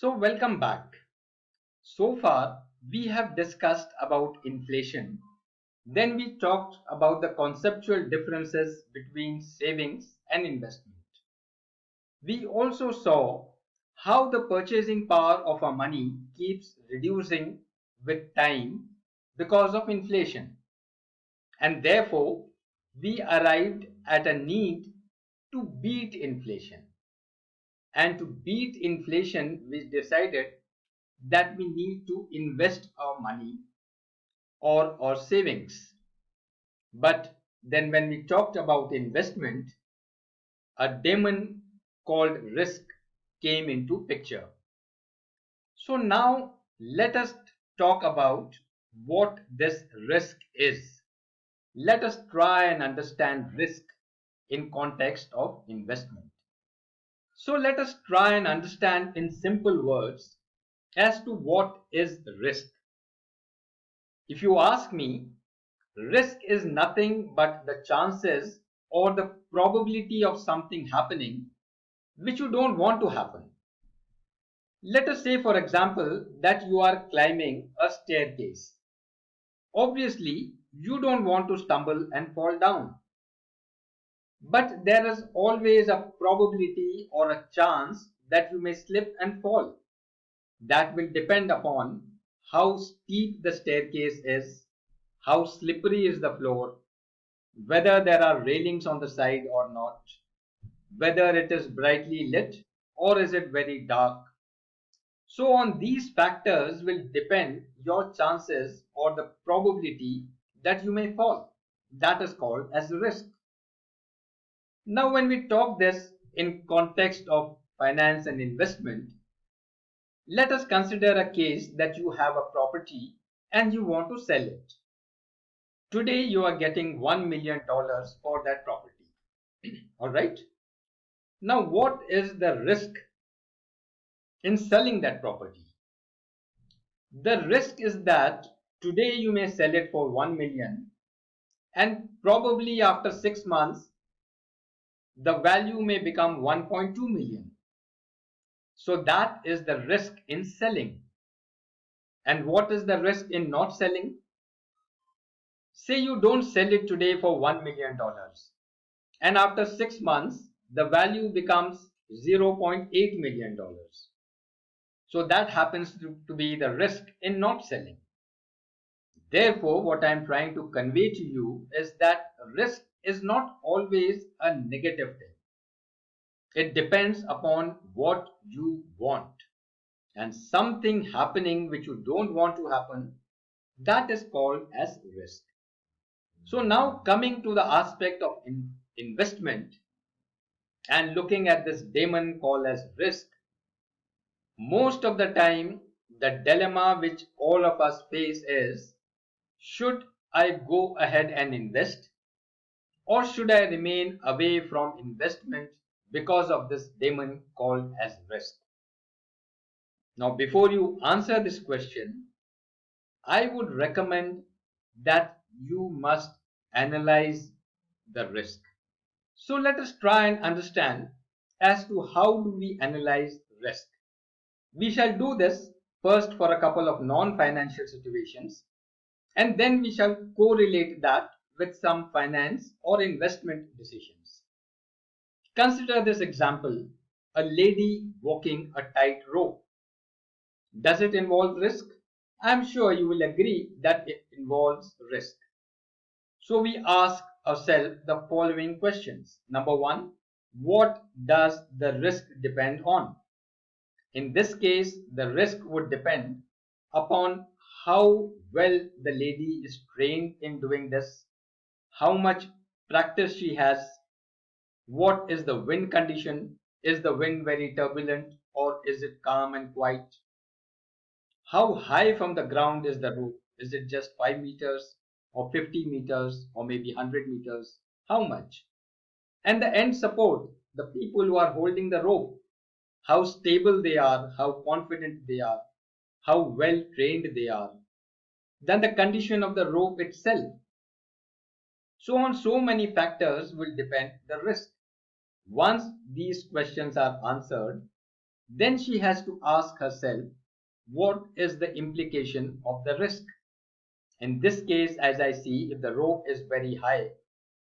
So welcome back. So far we have discussed about inflation. Then we talked about the conceptual differences between savings and investment. We also saw how the purchasing power of our money keeps reducing with time because of inflation. And therefore we arrived at a need to beat inflation. And to beat inflation, we decided that we need to invest our money or our savings. But then when we talked about investment, a demon called risk came into picture. So now let us talk about what this risk is. Let us try and understand risk in context of investment. So let us try and understand in simple words as to what is risk. If you ask me, risk is nothing but the chances or the probability of something happening which you don't want to happen. Let us say, for example, that you are climbing a staircase. Obviously, you don't want to stumble and fall down. But there is always a probability or a chance that you may slip and fall. That will depend upon how steep the staircase is, how slippery is the floor, whether there are railings on the side or not, whether it is brightly lit or is it very dark. So on these factors will depend your chances or the probability that you may fall. That is called as risk. Now when we talk this in context of finance and investment, let us consider a case that you have a property and you want to sell it. Today you are getting $1 million for that property. Alright. Now what is the risk in selling that property? The risk is that today you may sell it for 1 million and probably after 6 months the value may become 1.2 million. So that is the risk in selling. And what is the risk in not selling? Say you don't sell it today for $1 million and after 6 months the value becomes $0.8 million. So that happens to be the risk in not selling. Therefore, what I am trying to convey to you is that risk is not always a negative thing. It depends upon what you want. And something happening which you don't want to happen, that is called as risk. So now coming to the aspect of investment and looking at this demon called as risk, most of the time the dilemma which all of us face is, should I go ahead and invest or should I remain away from investment because of this demon called as risk? Now before you answer this question, I would recommend that you must analyze the risk. So let us try and understand as to how do we analyze risk. We shall do this first for a couple of non-financial situations and then we shall correlate that with some finance or investment decisions. Consider this example, a lady walking a tightrope. Does it involve risk? I am sure you will agree that it involves risk. So we ask ourselves the following questions. Number one, what does the risk depend on? In this case, the risk would depend upon how well the lady is trained in doing this, how much practice she has, what is the wind condition, is the wind very turbulent or is it calm and quiet, how high from the ground is the rope, is it just 5 meters or 50 meters or maybe 100 meters, how much, and the end support, the people who are holding the rope, how stable they are, how confident they are, how well trained they are, then the condition of the rope itself. So on so many factors will depend the risk. Once these questions are answered, then she has to ask herself, what is the implication of the risk? In this case, as I see, if the rope is very high,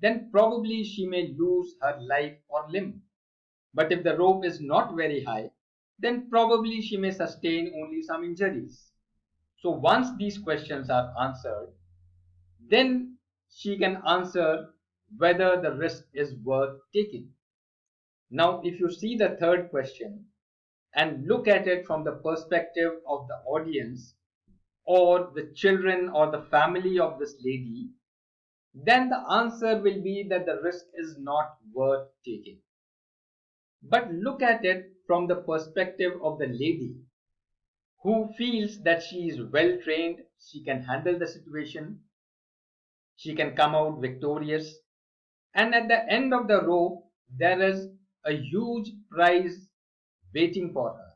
then probably she may lose her life or limb. But if the rope is not very high, then probably she may sustain only some injuries. So once these questions are answered, then she can answer whether the risk is worth taking. Now, if you see the third question and look at it from the perspective of the audience or the children or the family of this lady, then the answer will be that the risk is not worth taking. But look at it from the perspective of the lady who feels that she is well trained, she can handle the situation, she can come out victorious, and at the end of the rope, there is a huge prize waiting for her.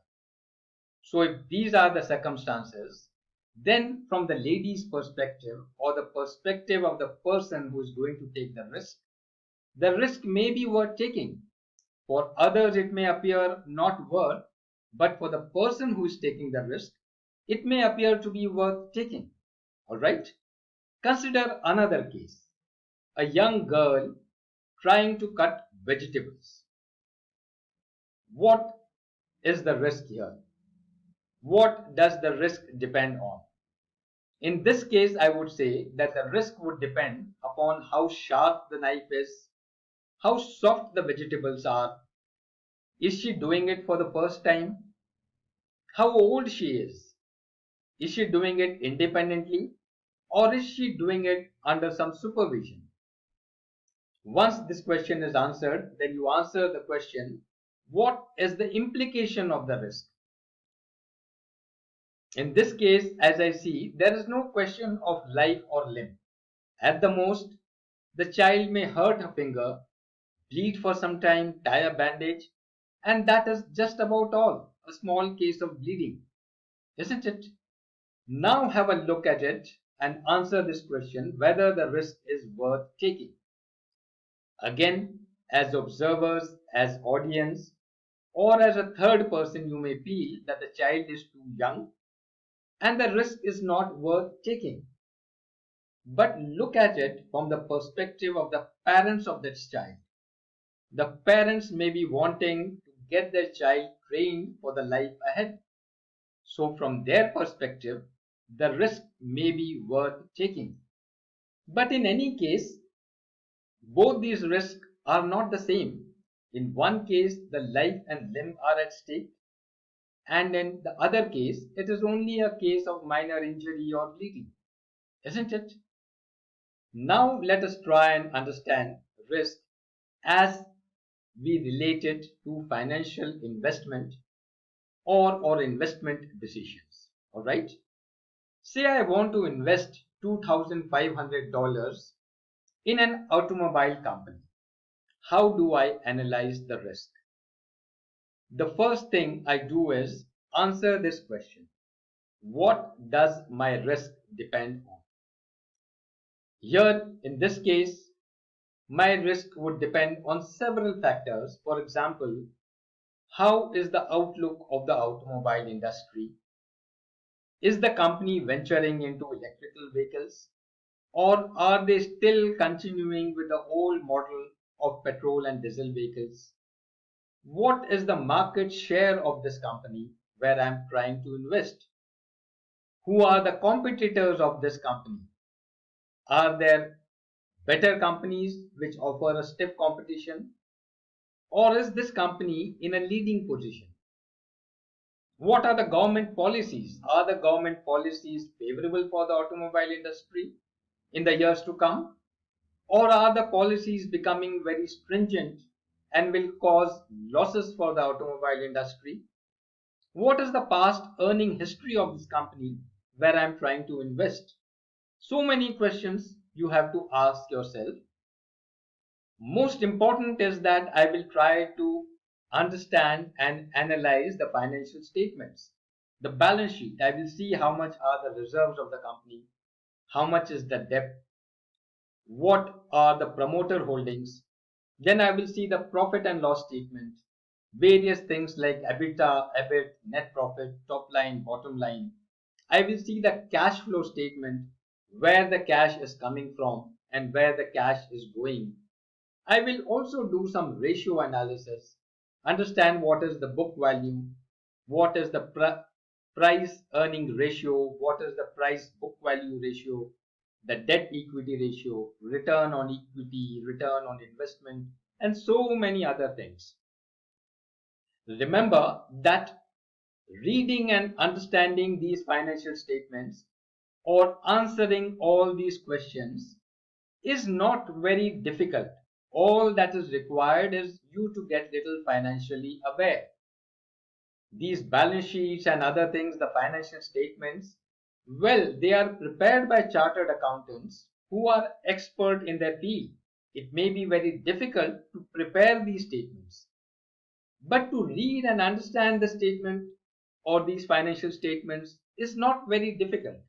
So, if these are the circumstances, then from the lady's perspective or the perspective of the person who is going to take the risk may be worth taking. For others, it may appear not worth, but for the person who is taking the risk, it may appear to be worth taking. Alright? Consider another case. A young girl trying to cut vegetables. What is the risk here? What does the risk depend on? In this case, I would say that the risk would depend upon how sharp the knife is, how soft the vegetables are. Is she doing it for the first time? How old she is? Is she doing it independently or is she doing it under some supervision? Once this question is answered, then you answer the question, what is the implication of the risk? In this case, as I see, there is no question of life or limb. At the most, the child may hurt her finger, bleed for some time, tie a bandage, and that is just about all. A small case of bleeding, isn't it? Now have a look at it and answer this question whether the risk is worth taking. Again, as observers, as audience, or as a third person, you may feel that the child is too young and the risk is not worth taking. But look at it from the perspective of the parents of that child. The parents may be wanting to get their child trained for the life ahead. So from their perspective, the risk may be worth taking. But in any case, both these risks are not the same. In one case, the life and limb are at stake, and in the other case, it is only a case of minor injury or bleeding, isn't it? Now let us try and understand risk as we relate it to financial investment or investment decisions. All right. Say I want to invest $2,500 in an automobile company. How do I analyze the risk? The first thing I do is answer this question. What does my risk depend on? Here, in this case, my risk would depend on several factors. For example, how is the outlook of the automobile industry? Is the company venturing into electrical vehicles? Or are they still continuing with the old model of petrol and diesel vehicles? What is the market share of this company where I am trying to invest? Who are the competitors of this company? Are there better companies which offer a stiff competition? Or is this company in a leading position? What are the government policies? Are the government policies favorable for the automobile industry in the years to come? Or are the policies becoming very stringent and will cause losses for the automobile industry? What is the past earning history of this company where I am trying to invest? So many questions you have to ask yourself. Most important is that I will try to understand and analyze the financial statements, the balance sheet. I will see how much are the reserves of the company, how much is the debt, what are the promoter holdings. Then I will see the profit and loss statement. various things like EBITDA, EBIT, net profit, top line, bottom line. I will see the cash flow statement, where the cash is coming from and where the cash is going. I will also do some ratio analysis, understand what is the book value, what is the price earning ratio, what is the price book value ratio, the debt equity ratio, return on equity, return on investment, and so many other things. Remember that reading and understanding these financial statements or answering all these questions is not very difficult. All that is required is you to get little financially aware. These balance sheets and other things, the financial statements, well, they are prepared by chartered accountants who are expert in their field. It may be very difficult to prepare these statements, but to read and understand the statement or these financial statements is not very difficult,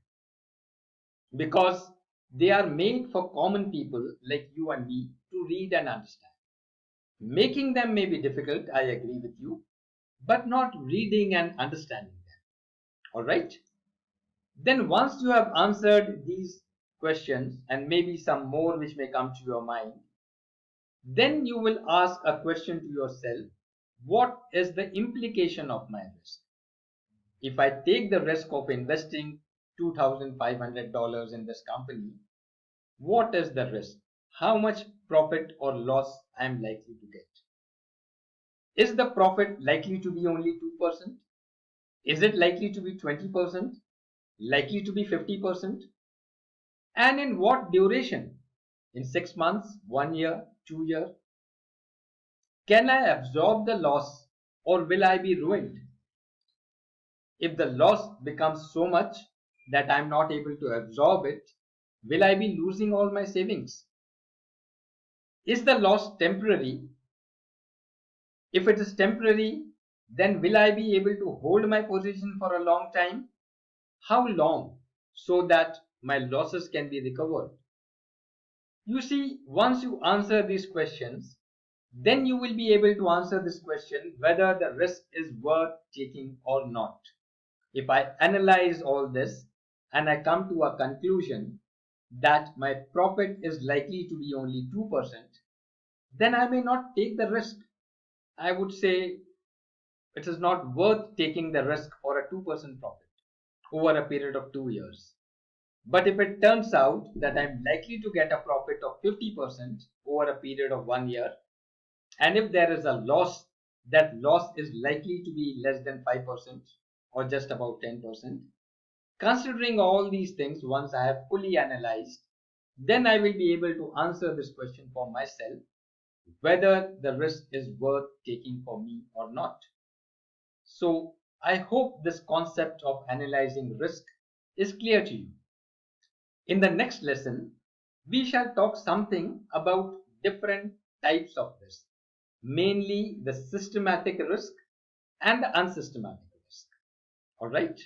because they are made for common people like you and me to read and understand. Making them may be difficult, I agree with you, but not reading and understanding them. All right? Then, once you have answered these questions and maybe some more which may come to your mind, then you will ask a question to yourself: what is the implication of my risk? If I take the risk of investing $2,500 in this company, what is the risk? How much profit or loss I am likely to get? Is the profit likely to be only 2%? Is it likely to be 20%? Likely to be 50%? And in what duration? In 6 months, 1 year, 2 years? Can I absorb the loss or will I be ruined? If the loss becomes so much that I am not able to absorb it, will I be losing all my savings? Is the loss temporary? If it is temporary, then will I be able to hold my position for a long time? How long, so that my losses can be recovered? You see, once you answer these questions, then you will be able to answer this question whether the risk is worth taking or not. If I analyze all this and I come to a conclusion that my profit is likely to be only 2%, then I may not take the risk. I would say it is not worth taking the risk for a 2% profit over a period of 2 years. But if it turns out that I'm likely to get a profit of 50% over a period of 1 year, and if there is a loss, that loss is likely to be less than 5% or just about 10%. Considering all these things, once I have fully analyzed, then I will be able to answer this question for myself, whether the risk is worth taking for me or not. So I hope this concept of analyzing risk is clear to you. In the next lesson, we shall talk something about different types of risk, mainly the systematic risk and the unsystematic risk. All right.